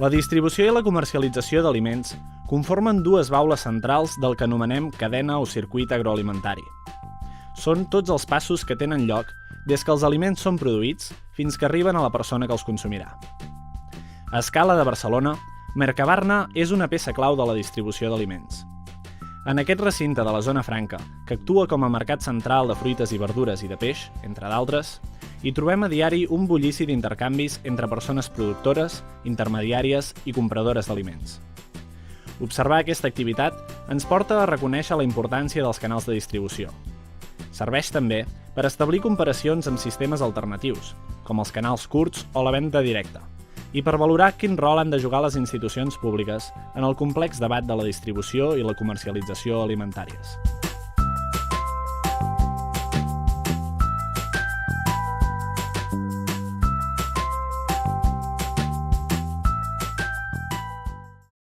La distribució i la comercialització d'aliments conformen dues baules centrals del que anomenem cadena o circuit agroalimentari. Són tots els passos que tenen lloc des que els aliments són produïts fins que arriben a la persona que els consumirà. A escala de Barcelona, Mercabarna és una peça clau de la distribució d'aliments. En aquest recinte de la Zona Franca, que actua com a mercat central de fruites i verdures i de peix, entre d'altres, hi trobem a diari un bullici d'intercanvis entre persones productores, intermediàries i compradores d'aliments. Observar aquesta activitat ens porta a reconèixer la importància dels canals de distribució. Serveix també per establir comparacions amb sistemes alternatius, com els canals curts o la venda directa, i per valorar quin rol han de jugar les institucions públiques en el complex debat de la distribució i la comercialització alimentàries.